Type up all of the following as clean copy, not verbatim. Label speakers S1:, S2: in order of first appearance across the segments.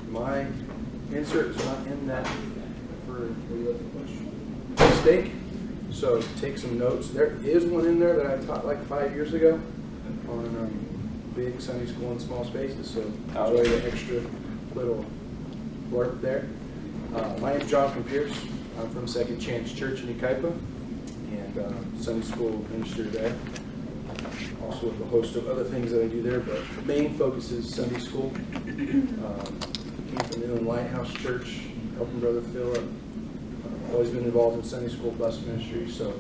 S1: My insert is not in that for mistake. So take some notes. There is one in there that I taught like 5 years ago on big Sunday school in small spaces. So enjoy the extra little blurb there. My name is Jonathon Pierce. I'm from Second Chance Church in Icaipa and Sunday school minister there. Also with a host of other things that I do there, but the main focus is Sunday school. Came from Inland Lighthouse Church, helping Brother Philip. Always been involved in Sunday school bus ministry. So,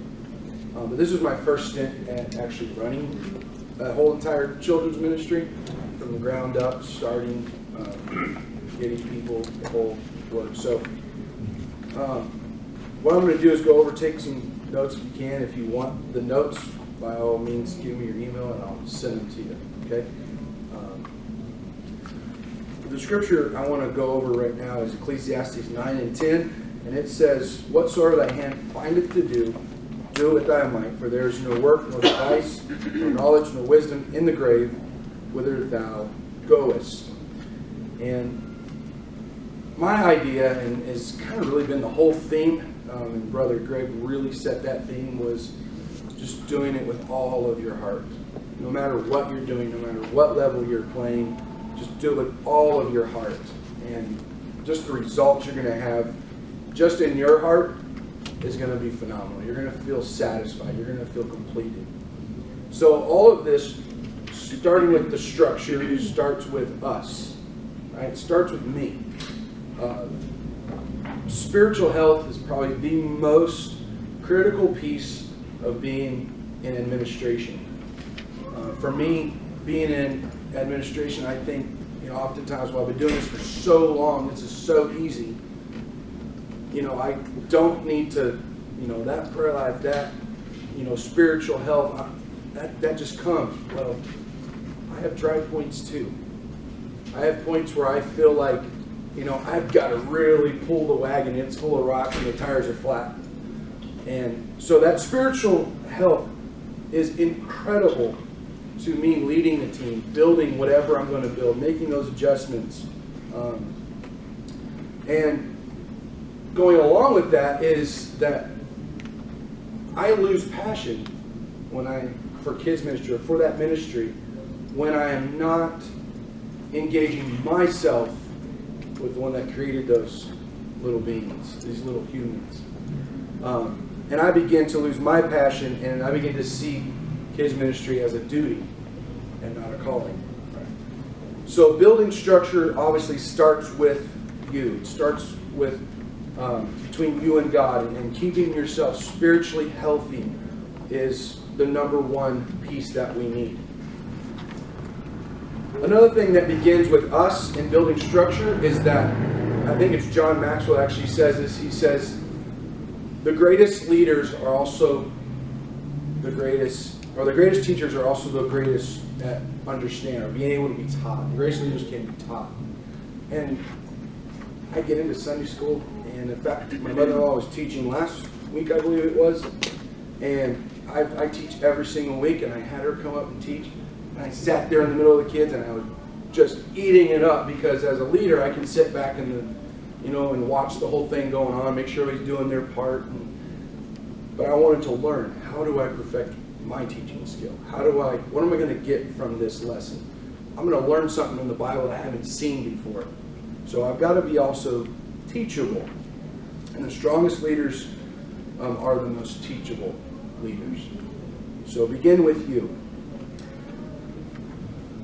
S1: but this was my first stint at actually running that whole entire children's ministry from the ground up, starting, getting people, the whole work. So, what I'm going to do is go over, take some notes if you can. If you want the notes, by all means, give me your email and I'll send them to you. Okay. The scripture I want to go over right now is Ecclesiastes 9 and 10. And it says, whatsoever thy hand findeth to do, do it thy might, for there is no work, nor device, nor knowledge, nor wisdom in the grave, whither thou goest. And my idea, and has kind of really been the whole theme, and Brother Greg really set that theme, was just doing it with all of your heart. No matter what you're doing, no matter what level you're playing, just do it with all of your heart. And just the results you're going to have just in your heart is going to be phenomenal. You're going to feel satisfied. You're going to feel completed. So all of this, starting with the structure, starts with us. Right? It starts with me. Spiritual health is probably the most critical piece of being in administration. For me, being in administration, I think, oftentimes while I've been doing this for so long, this is so easy. I don't need to, that prayer life, that, spiritual health, that just comes. Well, I have dry points too. I have points where I feel like, I've got to really pull the wagon. It's full of rocks and the tires are flat. And so that spiritual health is incredible to me, leading the team, building whatever I'm going to build, making those adjustments. And going along with that is that I lose passion for kids ministry, or for that ministry, when I am not engaging myself with the one that created those little beings, these little humans. And I begin to lose my passion, and I begin to see kids ministry as a duty and not a calling. So building structure obviously starts with you. It starts with between you and God, and keeping yourself spiritually healthy is the number one piece that we need. Another thing that begins with us in building structure is that, I think it's John Maxwell actually says this, he says, the greatest leaders are also the greatest, or the greatest teachers are also the greatest at understand, or being able to be taught. The greatest leaders can be taught. And I get into Sunday school, and in fact, my mother-in-law was teaching last week, I believe it was, and I teach every single week, and I had her come up and teach, and I sat there in the middle of the kids, and I was just eating it up, because as a leader, I can sit back and watch the whole thing going on, make sure everybody's doing their part, but I wanted to learn, how do I perfect my teaching skill? What am I going to get from this lesson? I'm going to learn something in the Bible that I haven't seen before. So I've got to be also teachable. And the strongest leaders are the most teachable leaders. So begin with you.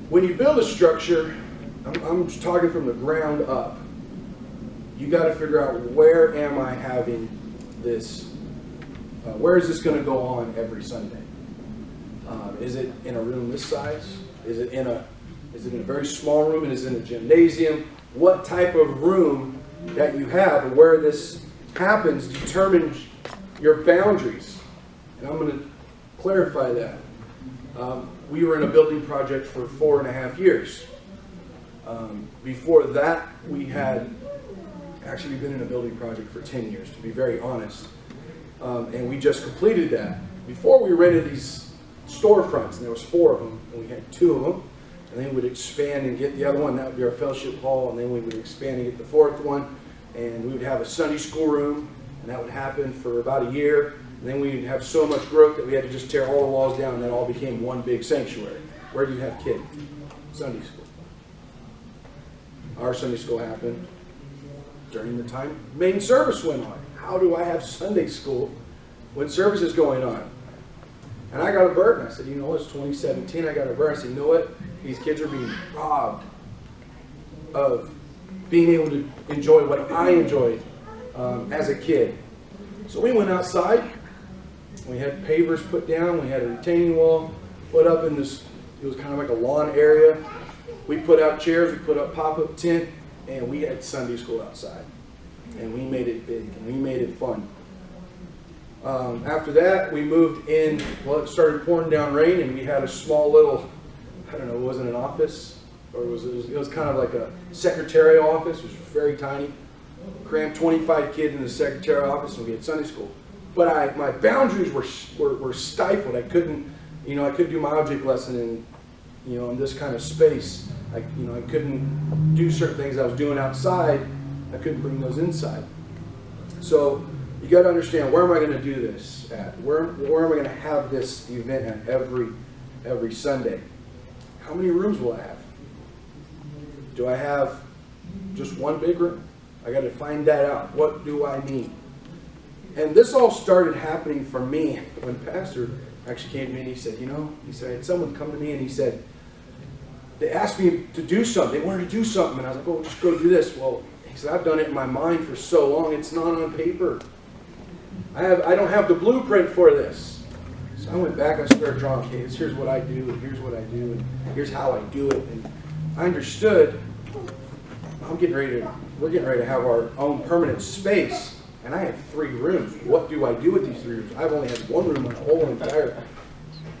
S1: When you build a structure, I'm just talking from the ground up. You got to figure out, where am I having this? Where is this going to go on every Sunday? Is it in a room this size? Is it in a very small room? And is it in a gymnasium? What type of room that you have, and where this happens, determines your boundaries. And I'm going to clarify that. We were in a building project for 4.5 years. Before that, we had actually been in a building project for 10 years, to be very honest. And we just completed that. Before, we rented these storefronts, and there was 4 of them, and we had 2 of them. and then we'd expand and get the other one. That would be our fellowship hall, and then we would expand and get the fourth one, and we would have a Sunday school room, and that would happen for about a year. And then we'd have so much growth that we had to just tear all the walls down, and that all became one big sanctuary. Where do you have kids? Sunday school. Our Sunday school happened during the time main service went on. How do I have Sunday school when service is going on? And I got a burden. I said, you know, it's 2017. I got a burden. I said, you know what? These kids are being robbed of being able to enjoy what I enjoyed as a kid. So we went outside. We had pavers put down. We had a retaining wall put up in this. It was kind of like a lawn area. We put out chairs. We put up pop-up tent, and we had Sunday school outside. And we made it big, and we made it fun. After that, we moved in. Well, it started pouring down rain, and we had a small little, I don't know, it wasn't an office, or it was kind of like a secretarial office. It was very tiny. Crammed 25 kids in the secretarial office, and we had Sunday school. But my boundaries were stifled. I couldn't do my object lesson in this kind of space. I couldn't do certain things I was doing outside. I couldn't bring those inside. So you got to understand, where am I going to do this at? Where am I going to have this event at every Sunday? How many rooms will I have? Do I have just one big room? I got to find that out. What do I need? And this all started happening for me when Pastor actually came to me and he said, I had someone come to me and he said, they asked me to do something. They wanted to do something. And I was like, just go do this. Well, he said, I've done it in my mind for so long, it's not on paper. I don't have the blueprint for this. So I went back and I started drawing, okay, here's what I do, and here's what I do, and here's how I do it. And I understood, we're getting ready to have our own permanent space. And I have 3 rooms. What do I do with these 3 rooms? I've only had 1 room my whole entire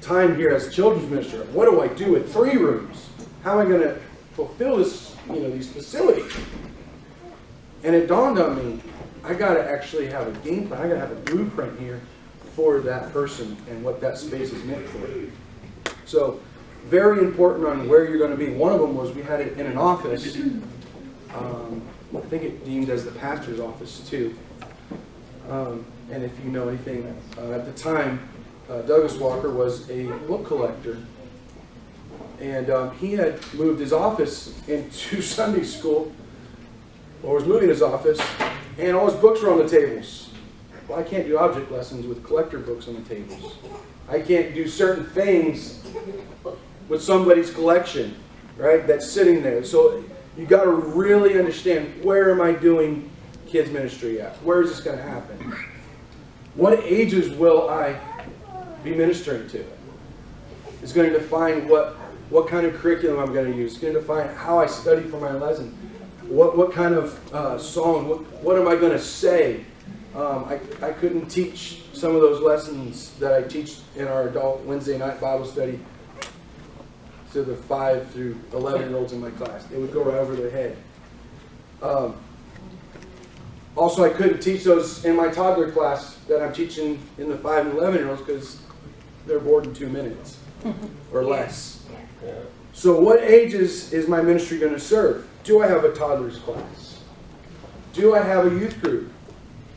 S1: time here as a children's minister. What do I do with 3 rooms? How am I going to fulfill this, these facilities? And it dawned on me, I got to actually have a game plan. I got to have a blueprint here for that person and what that space is meant for. So, very important on where you're going to be. One of them was we had it in an office. I think it deemed as the pastor's office too. And if you know anything, at the time, Douglas Walker was a book collector. And he had moved his office into Sunday school, or was moving his office, and all his books were on the tables. Well, I can't do object lessons with collector books on the tables. I can't do certain things with somebody's collection, right, that's sitting there. So you got to really understand, where am I doing kids ministry at? Where is this going to happen? What ages will I be ministering to? It's going to define what kind of curriculum I'm going to use. It's going to define how I study for my lesson. What kind of song, what am I going to say? I couldn't teach some of those lessons that I teach in our adult Wednesday night Bible study to the 5 through 11-year-olds in my class. It would go right over their head. Also, I couldn't teach those in my toddler class that I'm teaching in the 5 and 11-year-olds because they're bored in 2 minutes or less. So what ages is my ministry going to serve? Do I have a toddler's class? Do I have a youth group?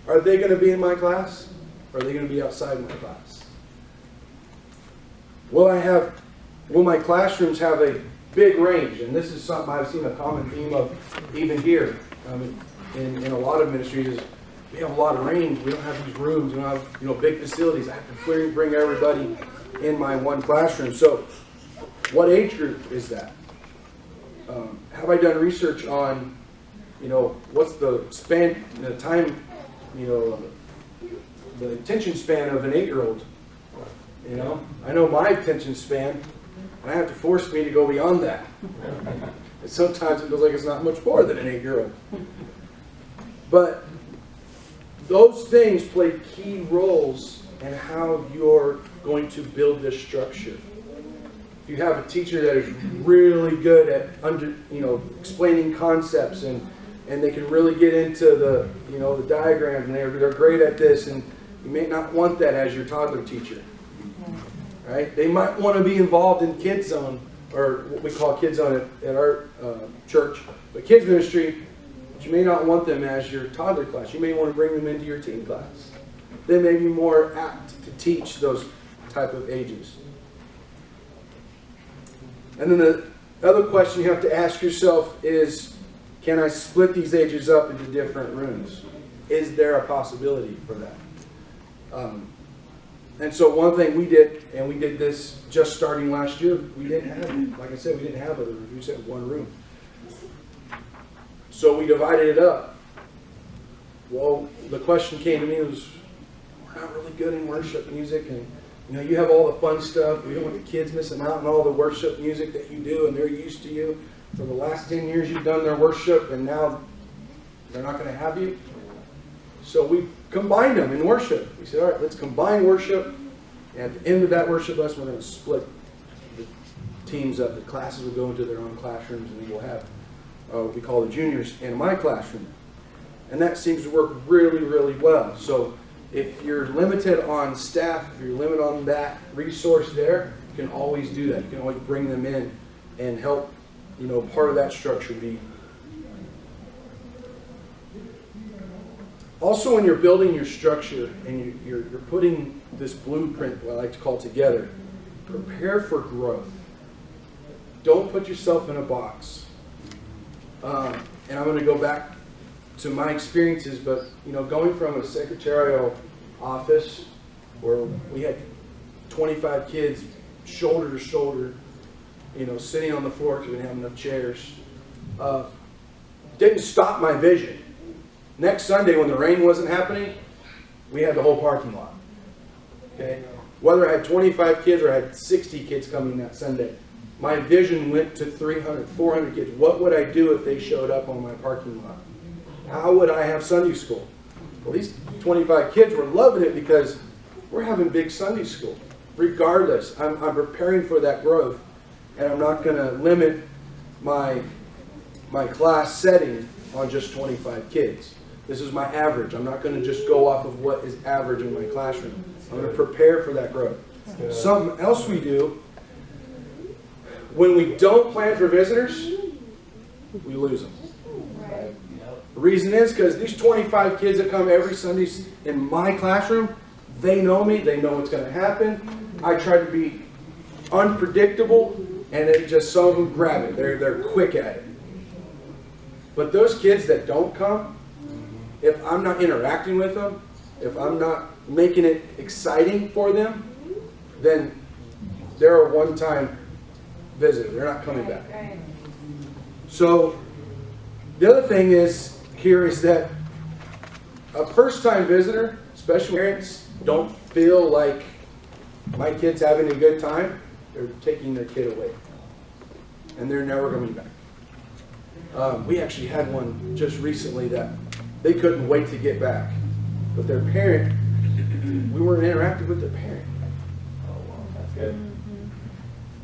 S1: Are they going to be in my class? Or are they going to be outside my class? Will my classrooms have a big range? And this is something I've seen a common theme of even here. In a lot of ministries, is we have a lot of range. We don't have these rooms. We don't have big facilities. I have to bring everybody in my one classroom. So, what age group is that? Have I done research on, what's the span, the time, the attention span of an 8-year-old? I know my attention span, and I have to force me to go beyond that. And sometimes it feels like it's not much more than an 8-year-old. But those things play key roles in how you're going to build this structure. If you have a teacher that is really good at explaining concepts and they can really get into the the diagrams, and they're great at this, and you may not want that as your toddler teacher. Right? They might want to be involved in Kids Zone or what we call kids on it at our church, but kids ministry, but you may not want them as your toddler class. You may want to bring them into your teen class. They may be more apt to teach those type of ages. And then the other question you have to ask yourself is, can I split these ages up into different rooms? Is there a possibility for that? And so one thing we did, and we did this just starting last year, we didn't have, like I said, we didn't have other rooms. We just had one room. So we divided it up. Well, the question came to me was, we're not really good in worship music, and you have all the fun stuff. We don't want the kids missing out on all the worship music that you do, and they're used to you. For the last 10 years you've done their worship, and now they're not going to have you. So we combined them in worship. We said, all right, let's combine worship. And at the end of that worship lesson, we're going to split the teams up. The classes will go into their own classrooms, and we'll have what we call the juniors in my classroom. And that seems to work really, really well. So if you're limited on staff, if you're limited on that resource there, you can always do that. You can always bring them in and help, part of that structure be. Also, when you're building your structure and you're putting this blueprint, what I like to call together, prepare for growth. Don't put yourself in a box. And I'm going to go back to my experiences, but going from a secretarial office where we had 25 kids shoulder to shoulder, sitting on the floor because we didn't have enough chairs, didn't stop my vision. Next Sunday, when the rain wasn't happening, we had the whole parking lot. Okay, whether I had 25 kids or I had 60 kids coming that Sunday, my vision went to 300, 400 kids. What would I do if they showed up on my parking lot? How would I have Sunday school? Well, these 25 kids were loving it because we're having big Sunday school. Regardless, I'm preparing for that growth, and I'm not going to limit my class setting on just 25 kids. This is my average. I'm not going to just go off of what is average in my classroom. I'm going to prepare for that growth. Something else we do, when we don't plan for visitors, we lose them. The reason is because these 25 kids that come every Sunday in my classroom, they know me, they know what's going to happen. I try to be unpredictable, and some of them grab it. They're quick at it. But those kids that don't come, if I'm not interacting with them, if I'm not making it exciting for them, then they're a one-time visitor. They're not coming back. So the other thing is that a first-time visitor, especially parents, don't feel like my kid's having a good time. They're taking their kid away, and they're never coming back. We actually had one just recently that they couldn't wait to get back, but their parent, we weren't interacting with their parent.
S2: Oh, wow, that's good.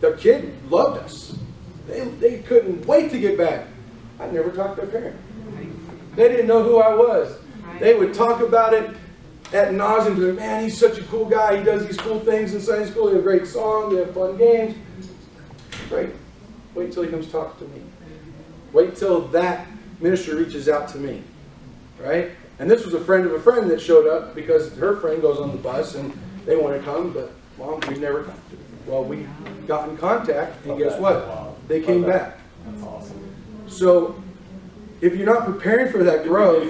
S1: The kid loved us. They couldn't wait to get back. I never talked to their parent. They didn't know who I was. They would talk about it ad nauseum. Man, he's such a cool guy. He does these cool things in Sunday school. They have great songs. They have fun games. Great. Wait till he comes talk to me. Wait till that minister reaches out to me. Right? And this was a friend of a friend that showed up because her friend goes on the bus and they want to come, but Mom, we never come. Well, we got in contact, and guess what? They came back.
S2: That's awesome.
S1: So, if you're not preparing for that growth,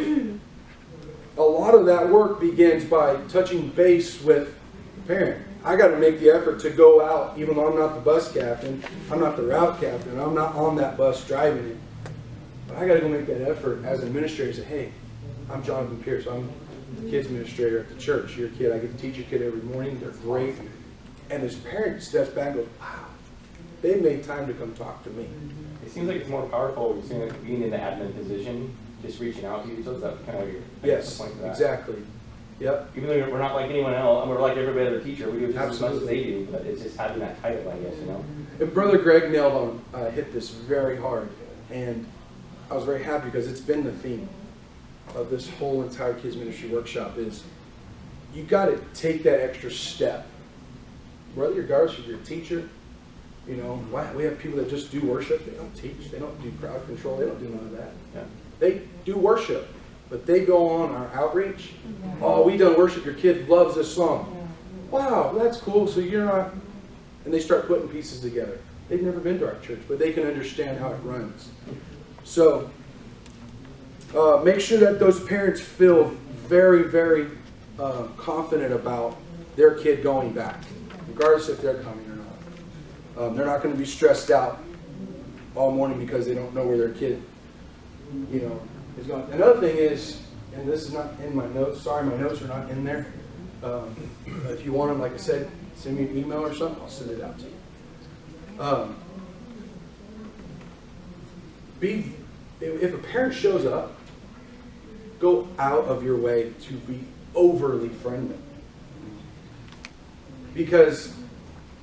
S1: a lot of that work begins by touching base with the parent. I got to make the effort to go out, even though I'm not the bus captain, I'm not the route captain, I'm not on that bus driving it. But I got to go make that effort as an administrator. Say, hey, I'm Jonathan Pierce. I'm the kids administrator at the church. You're a kid. I get to teach your kid every morning. They're great. And his parent steps back and goes, wow, they made time to come talk to me.
S2: It seems like it's more powerful being in the admin position, just reaching out to you. So is that kind of your point to that?
S1: Exactly. Yep.
S2: Even though we're not like anyone else, and we're like every other teacher, we do just as much as they do, but it's just having that title, I guess,
S1: And Brother Greg nailed on, hit this very hard. And I was very happy because it's been the theme of this whole entire kids ministry workshop is you got to take that extra step. Regardless if you're a teacher, You know, why we have people that just do worship. They don't teach. They don't do crowd control. They don't do none of that.
S2: Yeah.
S1: They do worship, but they go on our outreach. Oh, we done worship. Your kid loves this song. Wow, that's cool. So you're not. And they start putting pieces together. They've never been to our church, but they can understand how it runs. So make sure that those parents feel very, very confident about their kid going back, regardless if they're coming or not. They're not going to be stressed out all morning because they don't know where their kid, you know, is going. Another thing is, and this is not in my notes. Sorry, my notes are not in there. If you want them, like I said, send me an email or something. I'll send it out to you. If a parent shows up, go out of your way to be overly friendly. Because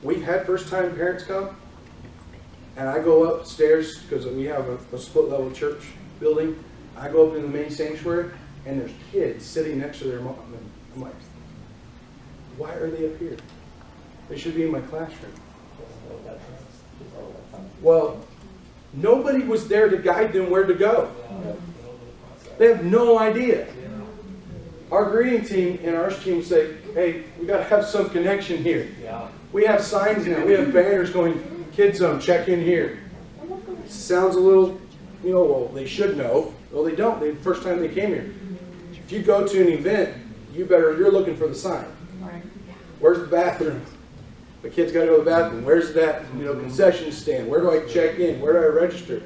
S1: we've had first-time parents come, and I go upstairs because we have a split-level church building. I go up in the main sanctuary, and there's kids sitting next to their mom. And I'm like, why are they up here? They should be in my classroom. Well, nobody was there to guide them where to go. They have no idea. Our greeting team and our team say, hey, we got to have some connection here. We have signs now. We have banners going, Kids Zone, check in here. Sounds a little, you know, well, they should know. Well, they don't. The first time they came here. If you go to an event, you're looking for the sign. Where's the bathroom? The kid's got to go to the bathroom. Where's that, concession stand? Where do I check in? Where do I register?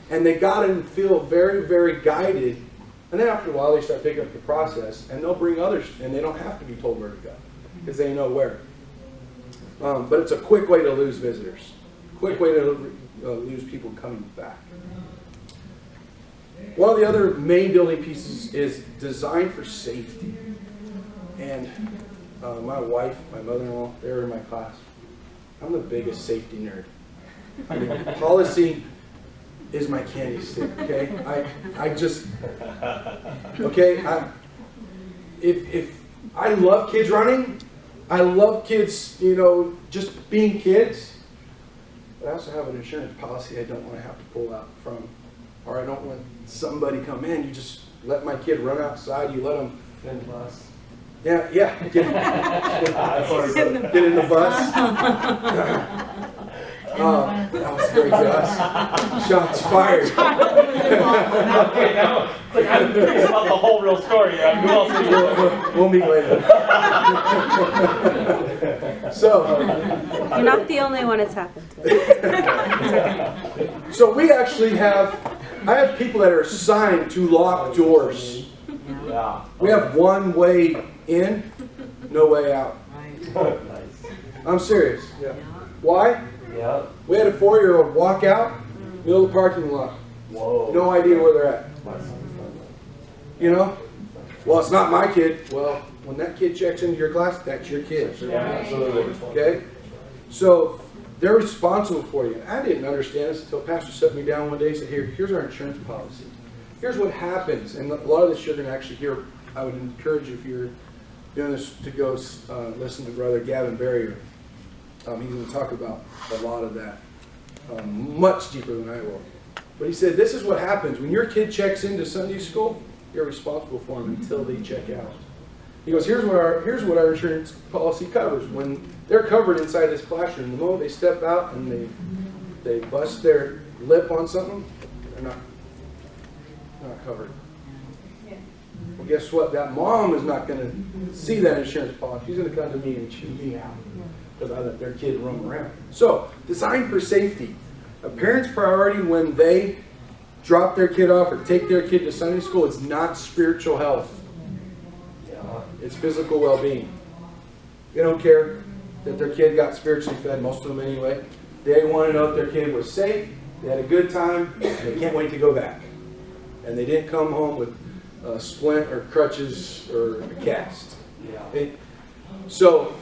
S1: And they got to feel very, very guided. And then after a while, they start picking up the process, and they'll bring others, and they don't have to be told where to go because they know where. But it's a quick way to lose visitors. Quick way to lose people coming back. One of the other main building pieces is design for safety. And my wife, my mother-in-law, they're in my class. I'm the biggest safety nerd. I mean, policy is my candy stick, okay? If I love kids running, I love kids, just being kids, but I also have an insurance policy I don't want to have to pull out from, or I don't want somebody come in. You just let my kid run outside, you let them in the bus. Yeah, get in the bus. That was very Gus. Shots fired.
S2: Okay, now, I'm curious about the whole real story. Who else did you
S1: We'll meet later. So,
S3: you're not the only one it's happened to.
S1: So we actually I have people that are assigned to lock doors.
S2: Yeah.
S1: We have one way in, no way out.
S2: Nice.
S1: I'm serious. Yeah. Why?
S2: Yeah.
S1: We had a 4-year-old walk out, middle of the parking lot.
S2: Whoa.
S1: No idea where they're at. Well, it's not my kid. Well, when that kid checks into your class, that's your kid.
S2: Yeah, absolutely.
S1: Okay? So they're responsible for you. I didn't understand this until Pastor set me down one day and said, here's our insurance policy. Here's what happens. And a lot of this you're going to actually hear. I would encourage you, if you're doing this, to go listen to Brother Gavin Barrier. He's going to talk about a lot of that, much deeper than I will. But he said, this is what happens. When your kid checks into Sunday school, you're responsible for them until they check out. He goes, here's what our insurance policy covers. When they're covered inside this classroom, the moment they step out and they bust their lip on something, they're not covered. Well, guess what? That mom is not going to see that insurance policy. She's going to come to me and chew me out because I let their kid roam around. So, design for safety. A parent's priority when they drop their kid off or take their kid to Sunday school is not spiritual health. It's physical well-being. They don't care that their kid got spiritually fed, most of them anyway. They want to know if their kid was safe, they had a good time, and they can't wait to go back. And they didn't come home with a splint or crutches or a cast. Okay? So,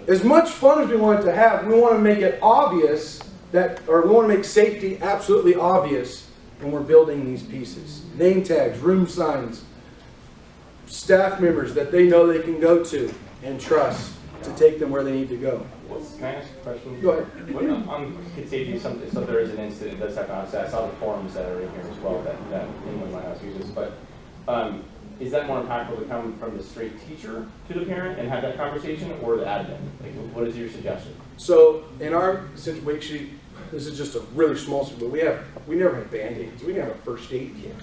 S1: as much fun as we want it to have, we want to make it obvious we want to make safety absolutely obvious when we're building these pieces. Name tags, room signs, staff members that they know they can go to and trust. to take them where they need to go.
S2: Can I ask a question?
S1: Go ahead.
S2: What, on kid safety, so there is an incident that's happened. I saw the forums that are in here as well that anyone in my house uses. But is that more impactful to come from the straight teacher to the parent and have that conversation, or the admin? Like, what is your suggestion?
S1: So in our situation, this is just a really small, but we never had Band-Aids. We didn't have a first aid kit.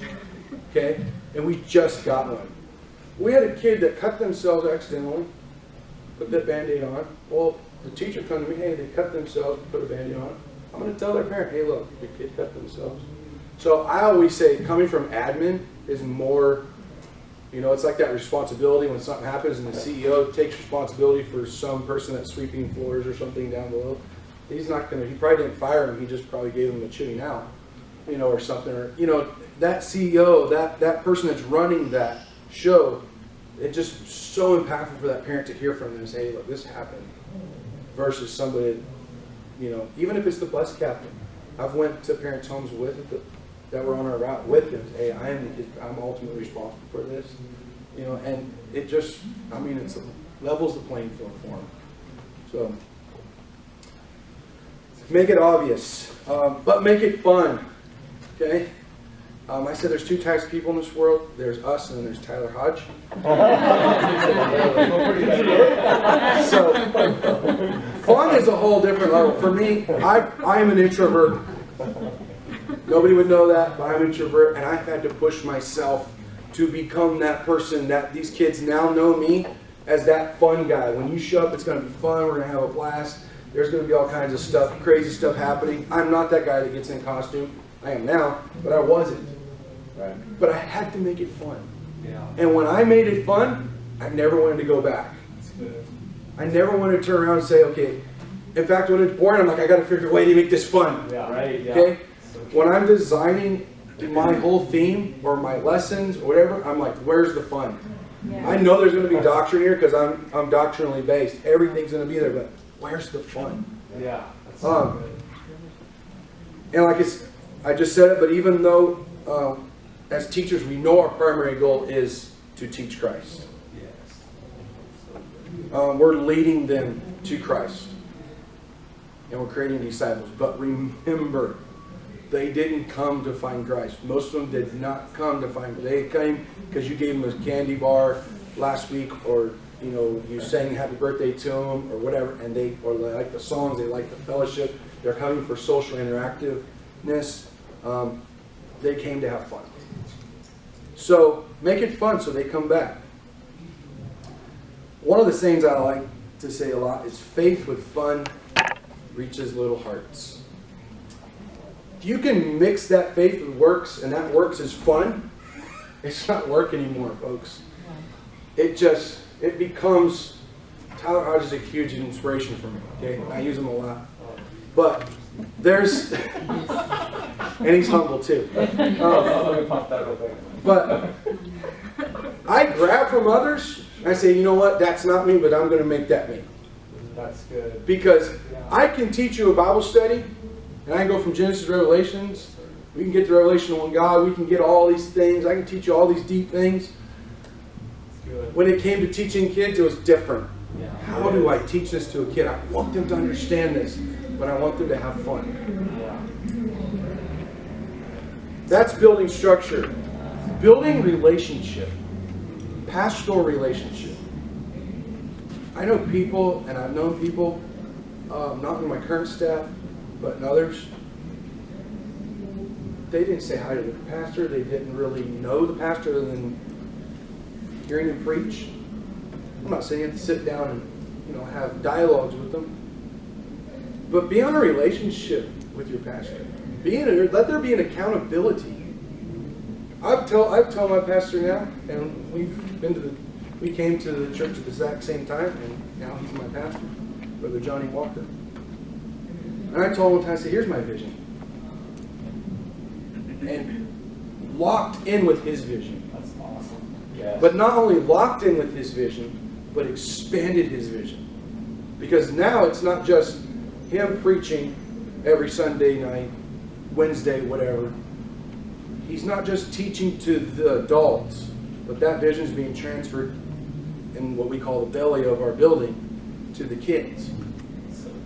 S1: Okay? And we just got one. We had a kid that cut themselves accidentally, put that Band-Aid on. Well, the teacher comes to me, hey, they cut themselves, put a Band-Aid on. I'm going to tell their parent, hey, look, the kid cut themselves. So I always say, coming from admin is more, it's like that responsibility when something happens and the CEO takes responsibility for some person that's sweeping floors or something down below. He probably didn't fire him, he just probably gave him a chewing out, or something. Or, that CEO, that person that's running that show, it's just so impactful for that parent to hear from them and say, hey, look, this happened. Versus somebody, even if it's the bus captain. I've went to parents' homes that were on our route with them. Hey, I'm ultimately responsible for this. And it just, it levels the playing field for them. So, make it obvious, but make it fun. Okay? I said there's two types of people in this world. There's us and then there's Tyler Hodge. So, fun is a whole different level. For me, I am an introvert. Nobody would know that, but I'm an introvert, and I've had to push myself to become that person that these kids now know me as that fun guy. When you show up, it's going to be fun. We're going to have a blast. There's going to be all kinds of stuff, crazy stuff happening. I'm not that guy that gets in costume. I am now, but I wasn't. Right. But I had to make it fun. Yeah. And when I made it fun, I never wanted to go back. That's good. I never wanted to turn around and say, okay. In fact, when it's boring, I'm like, I got to figure a way to make this fun. Yeah. Right. Yeah. Okay. When I'm designing my whole theme or my lessons or whatever, I'm like, where's the fun? Yeah. I know there's going to be doctrine here because I'm doctrinally based. Everything's going to be there, but where's the fun? Yeah. That's so good. And like I just said it, but even though as teachers we know our primary goal is to teach Christ. Yes. We're leading them to Christ. And we're creating disciples. But remember, they didn't come to find Christ. Most of them did not come to find Christ. They came because you gave them a candy bar last week, or you sang happy birthday to them, or whatever, and they like the songs, they like the fellowship. They're coming for social interactiveness. They came to have fun. So make it fun so they come back. One of the sayings I like to say a lot is faith with fun reaches little hearts. If you can mix that faith with works, and that works is fun, it's not work anymore, folks. It becomes, Tyler Hodge is a huge inspiration for me. Okay, I use him a lot. But there's, and he's humble too. But I grab from others, and I say, you know what, that's not me, but I'm going to make that me. That's good. Because I can teach you a Bible study, and I can go from Genesis to Revelations. We can get to Revelation on God. We can get all these things. I can teach you all these deep things. When it came to teaching kids, it was different. How do I teach this to a kid? I want them to understand this, but I want them to have fun. That's building structure. Building relationship. Pastoral relationship. I know people, and I've known people, not in my current staff, but in others, they didn't say hi to the pastor. They didn't really know the pastor other than hearing him preach. I'm not saying you have to sit down and have dialogues with them, but be on a relationship with your pastor. Let there be an accountability. I've told my pastor now, and we came to the church at the exact same time, and now he's my pastor, Brother Johnny Walker. And I told him one time, I said, here's my vision. And locked in with his vision. That's awesome. Yes. But not only locked in with his vision, but expanded his vision. Because now it's not just him preaching every Sunday night, Wednesday, whatever. He's not just teaching to the adults, but that vision is being transferred in what we call the belly of our building to the kids.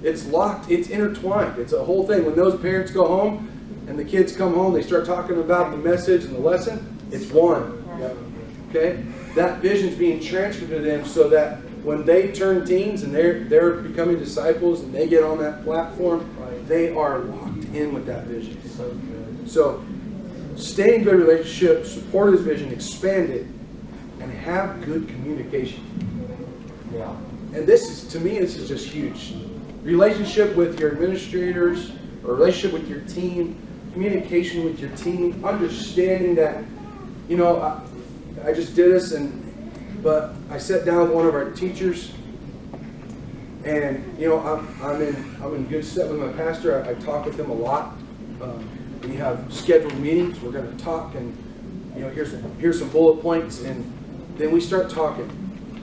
S1: It's locked, it's intertwined. It's a whole thing. When those parents go home and the kids come home, they start talking about the message and the lesson, it's one. Okay? That vision's being transferred to them so that when they turn teens and they're becoming disciples and they get on that platform, they are locked in with that vision. So stay in good relationship, support his vision, expand it, and have good communication. And this is, to me, this is just huge. Relationship with your administrators, or relationship with your team, communication with your team, understanding that, you know, I just did this, but I sat down with one of our teachers, and you know, I'm in good step with my pastor. I talk with him a lot. We have scheduled meetings. We're going to talk, and you know, here's some bullet points, and then we start talking.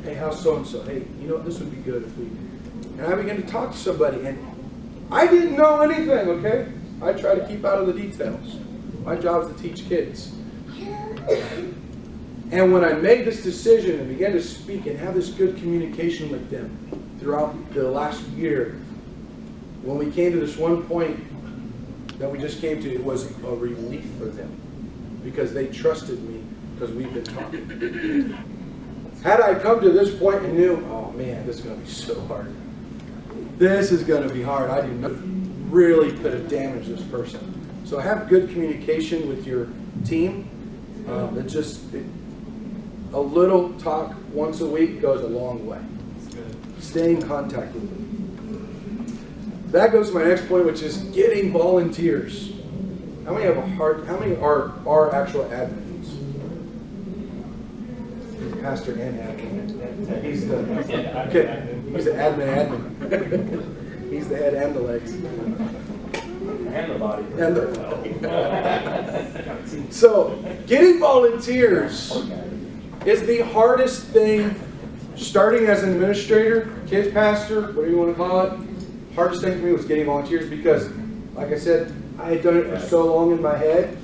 S1: Hey, how's so and so? Hey, you know, this would be good if we. And I began to talk to somebody, and I didn't know anything. Okay, I try to keep out of the details. My job is to teach kids. And when I made this decision and began to speak and have this good communication with them throughout the last year, when we came to this one point that we just came to, it was a relief for them because they trusted me because we've been talking. Had I come to this point and knew, oh man, this is going to be so hard. This is going to be hard. I do not really could have damaged this person. So have good communication with your team. A little talk once a week goes a long way. Stay in contact with them. That goes to my next point, which is getting volunteers. How many have a heart? How many are actual admins? Pastor and admin. He's the admin. He's the head and the legs.
S2: And the body.
S1: And so, getting volunteers is the hardest thing, starting as an administrator, kids pastor, whatever you want to call it. Hardest thing for me was getting volunteers because, like I said, I had done it for so long in my head.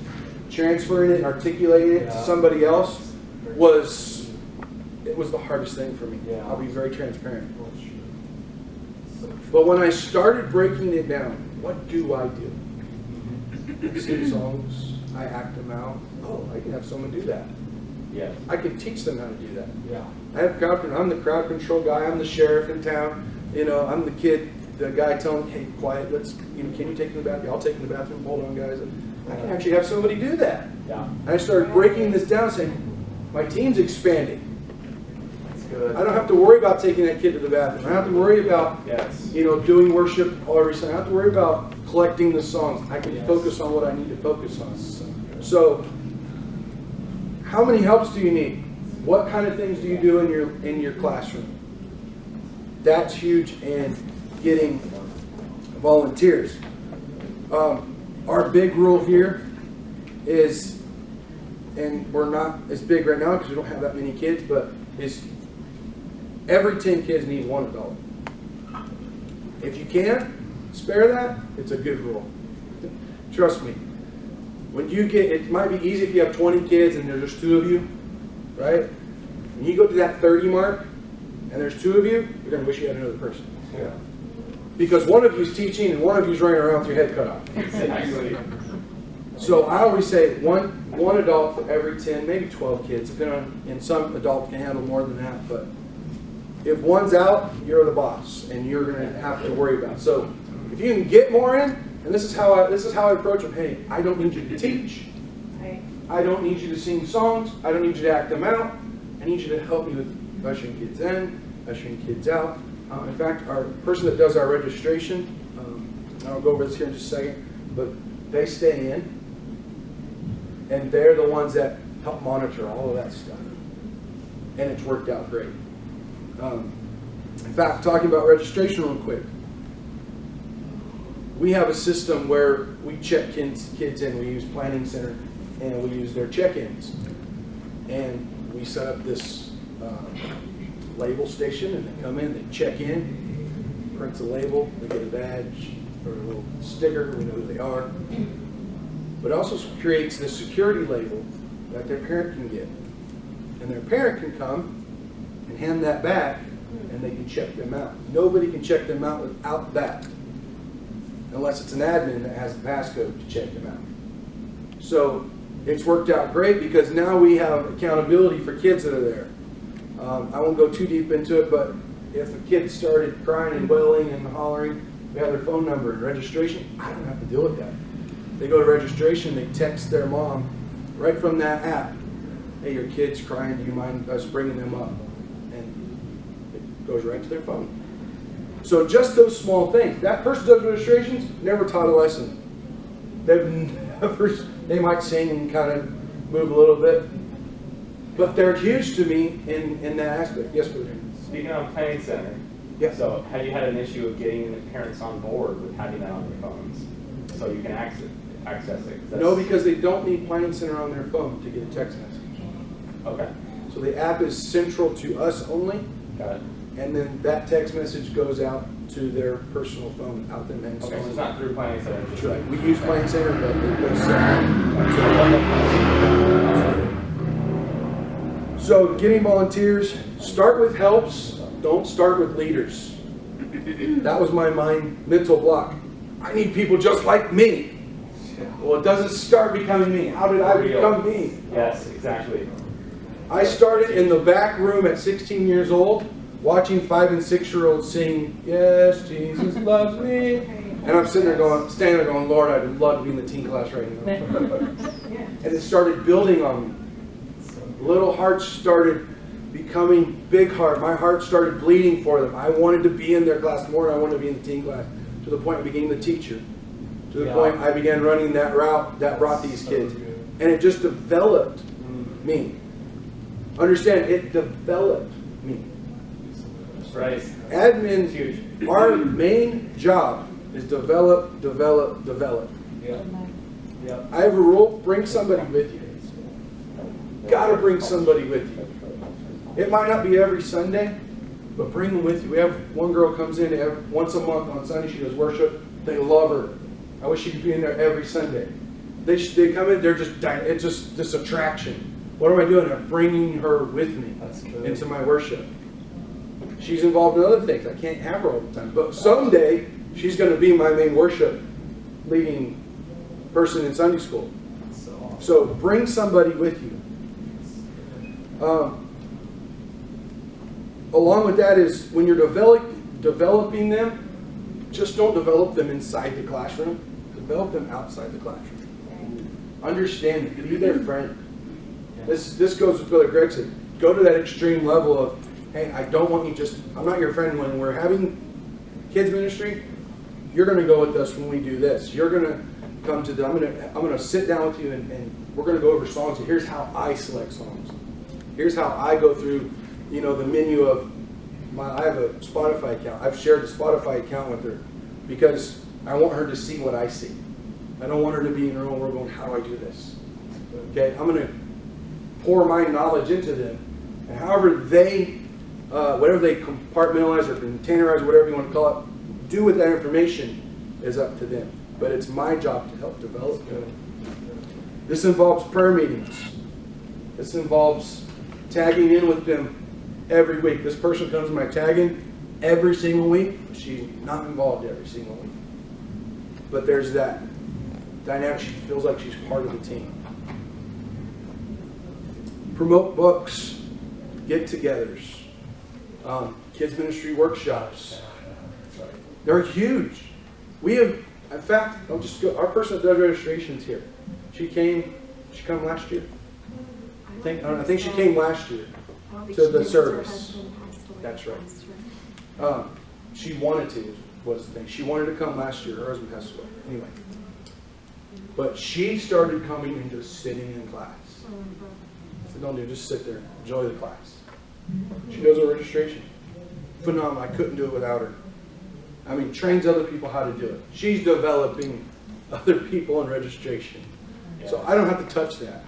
S1: Transferring it and articulating it to somebody else was the hardest thing for me. I'll be very transparent. But when I started breaking it down, what do I do? I sing songs, I act them out. Oh, I can have someone do that.
S2: Yeah.
S1: I can teach them how to do that.
S2: Yeah.
S1: I'm the crowd control guy. I'm the sheriff in town. You know, I'm the guy telling, hey, quiet. Can you take me to the bathroom? I'll take you to the bathroom. Hold on, guys. I can actually have somebody do that.
S2: Yeah.
S1: And I started breaking this down, saying, my team's expanding.
S2: That's good.
S1: I don't have to worry about taking that kid to the bathroom. I don't have to worry about, doing worship every Sunday. I don't have to worry about collecting the songs. I can focus on what I need to focus on. So, how many helps do you need? What kind of things do you do in your classroom? That's huge in getting volunteers. Our big rule here is, and we're not as big right now because we don't have that many kids, but is every 10 kids need one adult. If you can't spare that, it's a good rule. Trust me. When you it might be easy if you have 20 kids and there's just 2 of you, right? When you go to that 30 mark and there's 2 of you, you're going to wish you had another person.
S2: Yeah.
S1: Because one of you's teaching and one of you's running around with your head cut off.
S2: Exactly.
S1: So I always say one adult for every 10, maybe 12 kids, depending on, and some adults can handle more than that, but if one's out, you're the boss and you're going to have to worry about it. So if you can get more in, and this is how I approach them. Hey, I don't need you to teach. I don't need you to sing songs. I don't need you to act them out. I need you to help me with ushering kids in, ushering kids out. In fact, our person that does our registration, and I'll go over this here in just a second, but they stay in, and they're the ones that help monitor all of that stuff. And it's worked out great. In fact, talking about registration real quick, we have a system where we check kids in. We use Planning Center, and we use their check-ins. And we set up this label station, and they come in, they check in, prints a label, they get a badge or a little sticker, we know who they are. But it also creates this security label that their parent can get. And their parent can come and hand that back and they can check them out. Nobody can check them out without that, unless it's an admin that has the passcode to check them out. So it's worked out great because now we have accountability for kids that are there. I won't go too deep into it, but if a kid started crying and wailing and hollering, we have their phone number and registration. I don't have to deal with that. They go to registration, they text their mom right from that app. Hey, your kid's crying, do you mind us bringing them up? And it goes right to their phone. So just those small things. That person does registrations, never taught a lesson. They might sing and kind of move a little bit, but they're huge to me in that aspect. Yes, brother.
S2: Speaking of Planning Center,
S1: Yeah.
S2: so have you had an issue of getting the parents on board with having that on their phones so you can access it? 'Cause
S1: No, because they don't need Planning Center on their phone to get a text message.
S2: Okay,
S1: So the app is central to us only,
S2: got it.
S1: and then that text message goes out to their personal phone, out them and
S2: Okay, so it's not through Planning Center.
S1: That's right. We use Planning Center, but it goes separate. So getting volunteers, start with helps, don't start with leaders. That was my mental block. I need people just like me. Well, it doesn't start becoming me. How did I become me?
S2: Yes, exactly.
S1: I started in the back room at 16 years old, watching 5- and 6-year-olds sing, "Yes, Jesus loves me." And I'm standing there going, Lord, I'd love to be in the teen class right now. And it started building on me. Little hearts started becoming big heart. My heart started bleeding for them. I wanted to be in their class more than I wanted to be in the teen class, to the point I became the teacher. To the point I began running that route that brought these kids. And it just developed me. Understand, it developed me.
S2: Right.
S1: Admins,
S2: Huge.
S1: our main job is develop.
S2: Yeah. Yeah.
S1: I have a rule, bring somebody with you. Gotta bring somebody with you. It might not be every Sunday, but bring them with you. We have one girl comes in once a month on Sunday, she does worship. They love her. I wish she could be in there every Sunday. They come in, it's just this attraction. What am I doing? I'm bringing her with me into my worship. She's involved in other things. I can't have her all the time. But someday, she's going to be my main worship leading person in Sunday school. So bring somebody with you. Along with that is when you're developing them, just don't develop them inside the classroom. Develop them outside the classroom. Understand, be their friend. This goes with Brother Greg said. Go to that extreme level of, hey, I don't want you I'm not your friend when we're having kids ministry. You're going to go with us when we do this. You're going to come to I'm going to sit down with you and we're going to go over songs. And here's how I select songs. Here's how I go through, the menu of I have a Spotify account. I've shared the Spotify account with her because I want her to see what I see. I don't want her to be in her own world going, how do I do this? Okay, I'm going to pour my knowledge into them. And however whatever they compartmentalize or containerize, whatever you want to call it, do with that information is up to them. But it's my job to help develop them. This involves prayer meetings. This involves tagging in with them every week. This person comes to my tagging every single week. She's not involved every single week. But there's that dynamic. She feels like she's part of the team. Promote books, get-togethers, kids ministry workshops. They're huge. We have, in fact, our person that does registrations here. She came last year. I think she came last year to the service. That's right. She wanted to, was the thing. She wanted to come last year. Her husband passed away. Anyway. But she started coming and just sitting in class. I said, don't do it. Just sit there. Enjoy the class. She does her registration. Phenomenal. I couldn't do it without her. I mean, trains other people how to do it. She's developing other people in registration. So I don't have to touch that.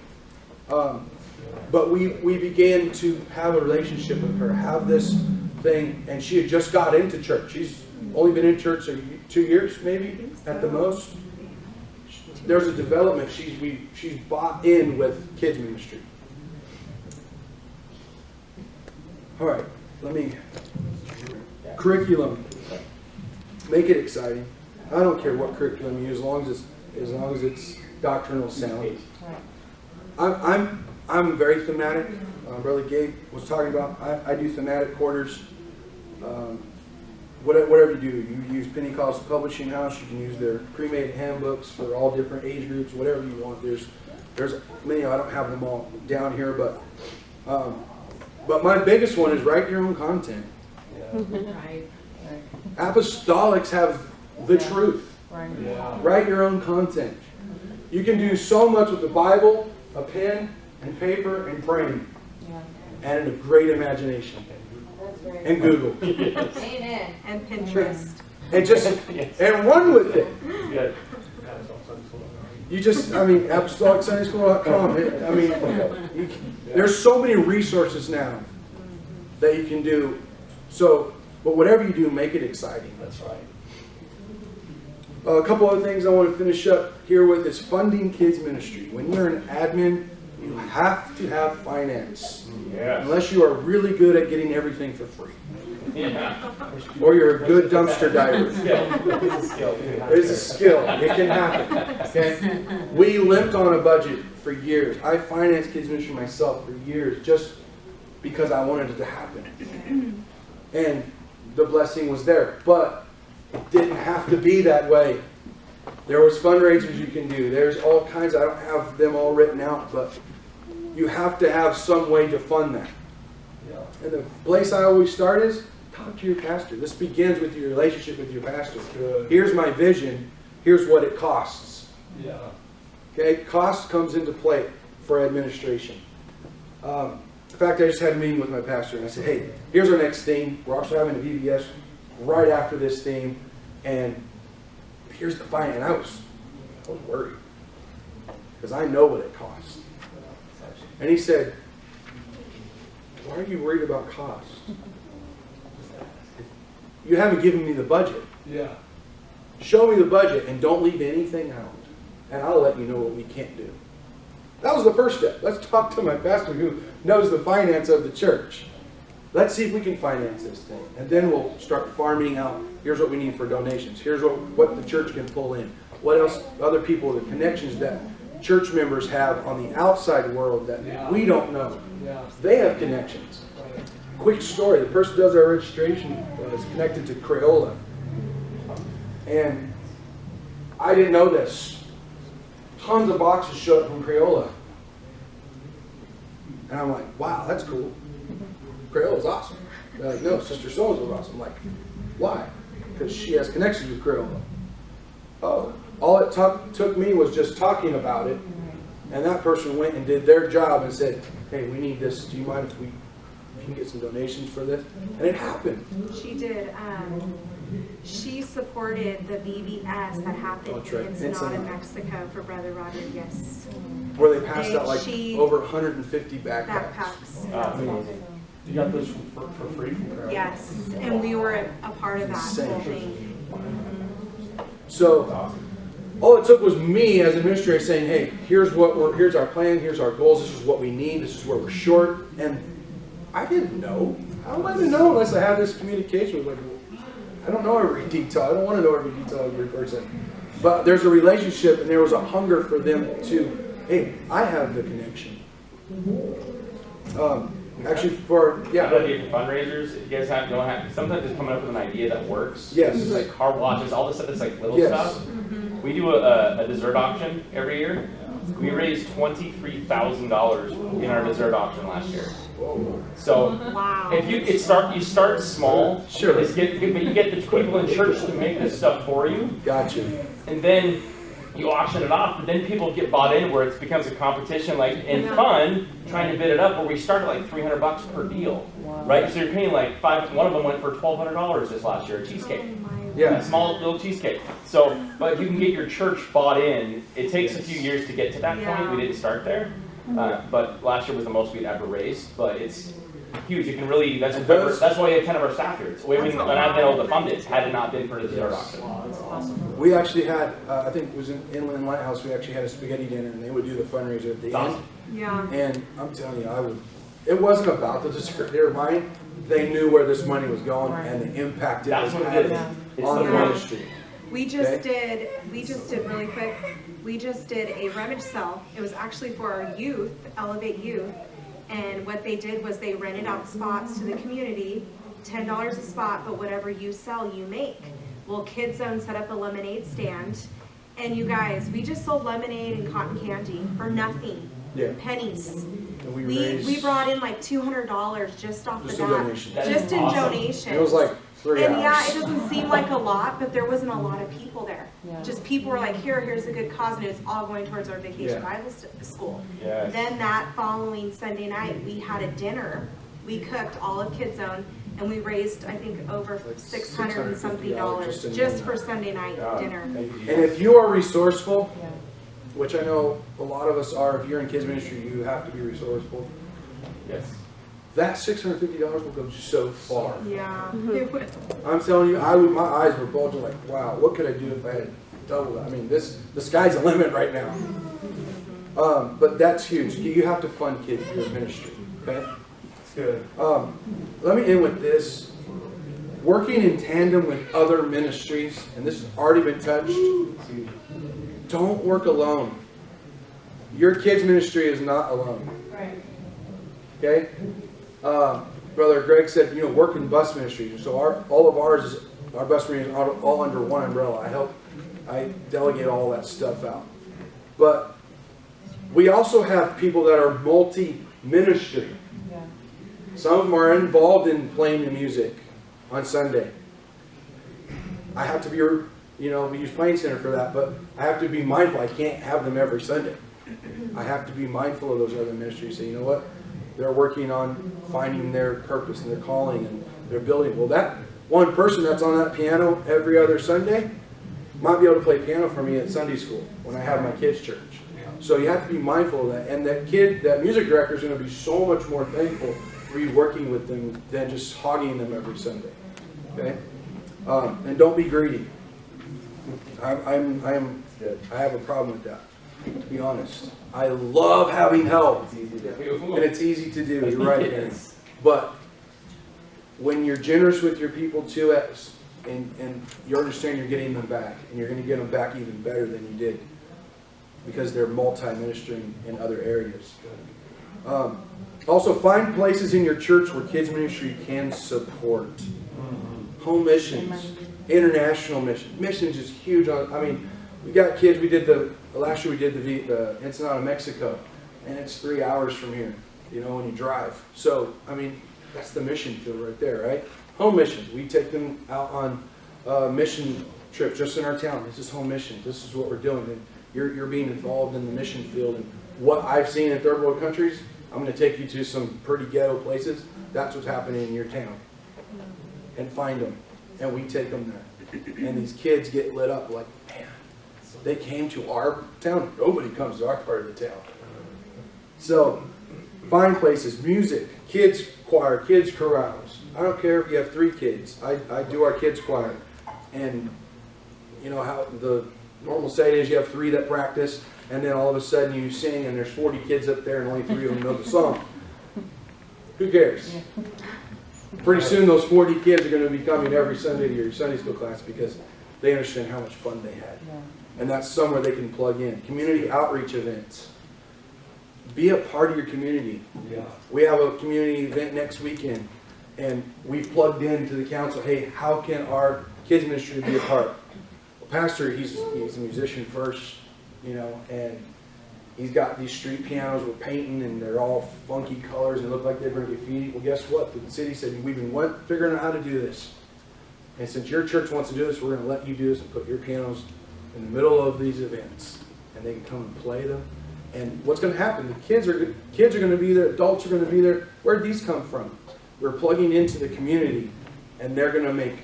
S1: But we began to have a relationship with her, have this thing, and she had just got into church. She's only been in church 2 years, maybe, at the most. There's a development. She's bought in with kids ministry. All right, let me Curriculum. Make it exciting. I don't care what curriculum you use, as long as it's doctrinal sound. I'm very thematic. Brother Gabe was talking about. I do thematic quarters. Whatever you do, you use Pentecost Publishing House. You can use their pre-made handbooks for all different age groups. Whatever you want. There's many. I don't have them all down here, but my biggest one is write your own content.
S4: Right.
S1: Apostolics have the truth.
S4: Right.
S1: Write your own content. You can do so much with the Bible, a pen and paper and praying, and a great imagination. And Google.
S4: Amen.
S3: And Pinterest.
S1: And just and run with it.
S2: Good.
S1: You just, ApostolicSundaySchool.com. There's so many resources now that you can do. So, but whatever you do, make it exciting.
S5: That's right.
S1: A couple other things I want to finish up here with is funding kids ministry. When you're an admin, you have to have finance.
S2: Yes.
S1: Unless you are really good at getting everything for free.
S2: Yeah.
S1: Or you're a good dumpster diver.
S2: It's a skill.
S1: It's a skill. It can happen. Okay? We limped on a budget for years. I financed kids ministry myself for years just because I wanted it to happen. And the blessing was there. But it didn't have to be that way. There was fundraisers you can do. There's all kinds. I don't have them all written out, but you have to have some way to fund that. And the place I always start is talk to your pastor. This begins with your relationship with your pastor.
S5: Good.
S1: Here's my vision. Here's what it costs.
S5: Yeah.
S1: Okay, cost comes into play for administration. In fact, I just had a meeting with my pastor and I said, hey, here's our next theme. We're also having a VBS right after this theme, and here's the finance. And I was worried because I know what it costs. And he said, why are you worried about cost? You haven't given me the budget.
S5: Yeah.
S1: Show me the budget and don't leave anything out. And I'll let you know what we can't do. That was the first step. Let's talk to my pastor who knows the finance of the church. Let's see if we can finance this thing. And then we'll start farming out. Here's what we need for donations. Here's what the church can pull in. What else, other people, the connections that church members have on the outside world that we don't know.
S5: Yeah.
S1: They have connections. Quick story. The person who does our registration is connected to Crayola. And I didn't know this. Tons of boxes showed up from Crayola. And I'm like, wow, that's cool. Crayola's awesome. They're like, no, Sister So-and-so's awesome. I'm like, why? Because she has connections with Crayola. Oh, all it took me was just talking about it. And that person went and did their job and said, hey, we need this. Do you mind if we can get some donations for this? And it happened.
S3: She did. She supported the VBS that happened
S1: That's right.
S3: in Ensenada, Mexico for Brother Rodriguez.
S1: Where they passed out like
S3: She-
S1: over 150 backpacks.
S3: Backpacks.
S2: That's amazing.
S5: You got those for free from Crayola?
S3: Yes, and we were a part of that
S1: Insane.
S3: whole thing.
S1: So all it took was me as administrator saying, hey, here's our plan, here's our goals, this is what we need, this is where we're short. And I didn't know. How am I to know unless I have this communication with I don't know every detail. I don't want to know every detail of every person. But there's a relationship and there was a hunger for them to, hey, I have the connection. Actually, for,
S2: I know the fundraisers, if you guys don't have, sometimes just coming up with an idea that works.
S1: Yes.
S2: It's like car washes, all this stuff that's like little
S1: Yes.
S2: stuff. We do a dessert auction every year. We raised $23,000 in our dessert auction last year. So
S3: Wow.
S2: if you start small,
S1: Sure.
S2: but you get the people in church to make this stuff for you,
S1: Gotcha.
S2: and then you auction it off, but then people get bought in where it becomes a competition, like, and fun, trying to bid it up, where we start at like $300 per deal, right? So you're paying like one of them went for $1,200 this last year, a cheesecake.
S1: Yeah.
S2: A small little cheesecake. So, but if you can get your church bought in, it takes a few years to get to that point. We didn't start there. But last year was the most we'd ever raised, but it's huge. You can really, that's why we have 10 of our staff here. It's we wouldn't have been able to fund it had it not been for the dessert auction.
S1: We actually had, I think it was in Inland Lighthouse, we actually had a spaghetti dinner and they would do the fundraiser at the end.
S2: Awesome.
S3: Yeah.
S1: And I'm telling you, I would it wasn't about the description. They were buying. They knew where this money was going and the impact it was
S2: That's what it
S1: having
S2: is. It's
S1: on the
S3: Yeah.
S1: ministry.
S3: We just did really quick, we just did a rummage sale. It was actually for our youth, Elevate Youth. And what they did was they rented out spots to the community, $10 a spot, but whatever you sell, you make. Well, Kids Zone set up a lemonade stand. And you guys, we just sold lemonade and cotton candy for nothing.
S1: Yeah.
S3: Pennies.
S1: And we
S3: We
S1: raised
S3: brought in like $200 just off
S1: just
S3: the
S1: in
S3: bat.
S1: donations.
S2: That is
S3: Just in
S2: awesome.
S3: donations.
S1: It was like 3
S3: And yeah,
S1: hours.
S3: it doesn't seem like a lot, but there wasn't a lot of people there.
S6: Yeah.
S3: Just people were like, here's a good cause, and it's all going towards our vacation
S1: Yeah.
S3: Bible school.
S2: Yes.
S3: Then that following Sunday night, we had a dinner. We cooked all of Kids Zone, and we raised, I think, over
S1: Like
S3: $600 and something
S1: $650
S3: just
S1: just in
S3: for Sunday night
S2: God,
S3: dinner.
S2: thank you,
S1: And
S2: Jesus.
S1: if you are resourceful,
S6: Yeah.
S1: which I know a lot of us are, if you're in kids ministry, you have to be resourceful.
S2: Yes.
S1: That $650 will go so far.
S3: Yeah.
S6: Mm-hmm.
S3: It would.
S1: I'm telling you, my eyes were bulging like, wow, what could I do if I had double that? I mean, the sky's the limit right now. But that's huge. You have to fund kids your ministry. Okay.
S5: It's good.
S1: Let me end with this. Working in tandem with other ministries, and this has already been touched. Don't work alone. Your kids ministry is not alone.
S4: Right.
S1: Okay? Brother Greg said, work in bus ministry. So all of ours, our bus ministry is all under one umbrella. I delegate all that stuff out. But we also have people that are multi-ministry.
S6: Yeah.
S1: Some of them are involved in playing the music on Sunday. I have to be, we use Playing Center for that, but I have to be mindful. I can't have them every Sunday. I have to be mindful of those other ministries. Say, you know what? They're working on finding their purpose and their calling and their building. Well, that one person that's on that piano every other Sunday might be able to play piano for me at Sunday school when I have my kids' church. So you have to be mindful of that. And that music director is going to be so much more thankful for you working with them than just hogging them every Sunday. Okay? And don't be greedy. I have a problem with that, to be honest. I love having help.
S2: It's easy to do.
S1: And it's easy to do, you're right.
S2: Yes.
S1: But when you're generous with your people too, and you understand you're getting them back, and you're going to get them back even better than you did, because they're multi-ministering in other areas. Also, find places in your church where kids ministry can support. Home missions, international missions. Missions is huge. We got kids. Last year we did the Ensenada, Mexico, and it's 3 hours from here. When you drive. So that's the mission field right there, right? Home missions. We take them out on mission trips just in our town. This is home mission. This is what we're doing. And you're being involved in the mission field. And what I've seen in third world countries, I'm going to take you to some pretty ghetto places. That's what's happening in your town. And find them. And we take them there. And these kids get lit up like, man, they came to our town. Nobody comes to our part of the town. So, find places. Music. Kids choir. Kids chorales. I don't care if you have 3 kids. I do our kids choir. And you know how the normal setting is you have 3 that practice, and then all of a sudden you sing and there's 40 kids up there and only 3 of them know the song. Who cares? Pretty soon those 40 kids are going to be coming every Sunday to your Sunday school class because they understand how much fun they had.
S6: Yeah.
S1: And that's somewhere they can plug in. Community outreach events. Be a part of your community.
S5: Yeah.
S1: We have a community event next weekend, and we've plugged into the council, hey, how can our kids ministry be a part? Well, Pastor, he's a musician first, and he's got these street pianos we're painting, and they're all funky colors and look like they're going to get feet. Well, guess what? The city said, we've been figuring out how to do this. And since your church wants to do this, we're going to let you do this and put your pianos in the middle of these events. And they can come and play them. And what's going to happen? The kids are going to be there. Adults are going to be there. Where'd these come from? We're plugging into the community, and they're going to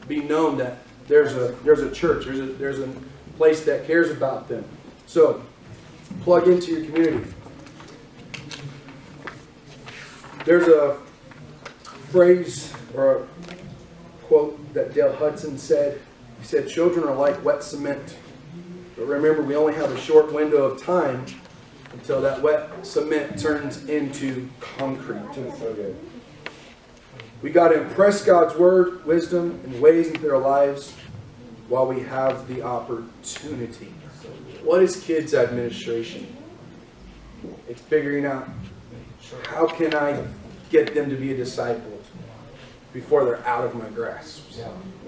S1: be known that there's a church. There's a place that cares about them. So plug into your community. There's a phrase or a quote that Dale Hudson said. He said, "Children are like wet cement. But remember, we only have a short window of time until that wet cement turns into concrete.
S2: It's so good.
S1: We got to impress God's word, wisdom, and ways into their lives while we have the opportunity. What is kids administration? It's figuring out how can I get them to be a disciple before they're out of my grasp,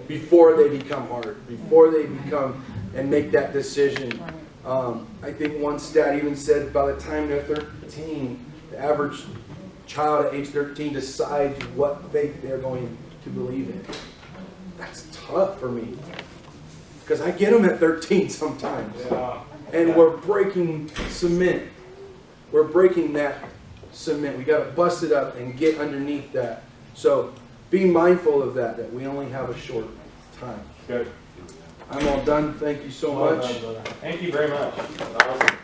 S1: before they become hard, before they become and make that decision. I think one stat even said by the time they're 13, the average child at age 13 decides what faith they're going to believe in. That's tough for me because I get them at 13 sometimes. And we're breaking cement. We're breaking that cement. We got to bust it up and get underneath that. So be mindful of that we only have a short time.
S2: Good.
S1: I'm all done. Thank you so much.
S2: Thank you very much. Awesome.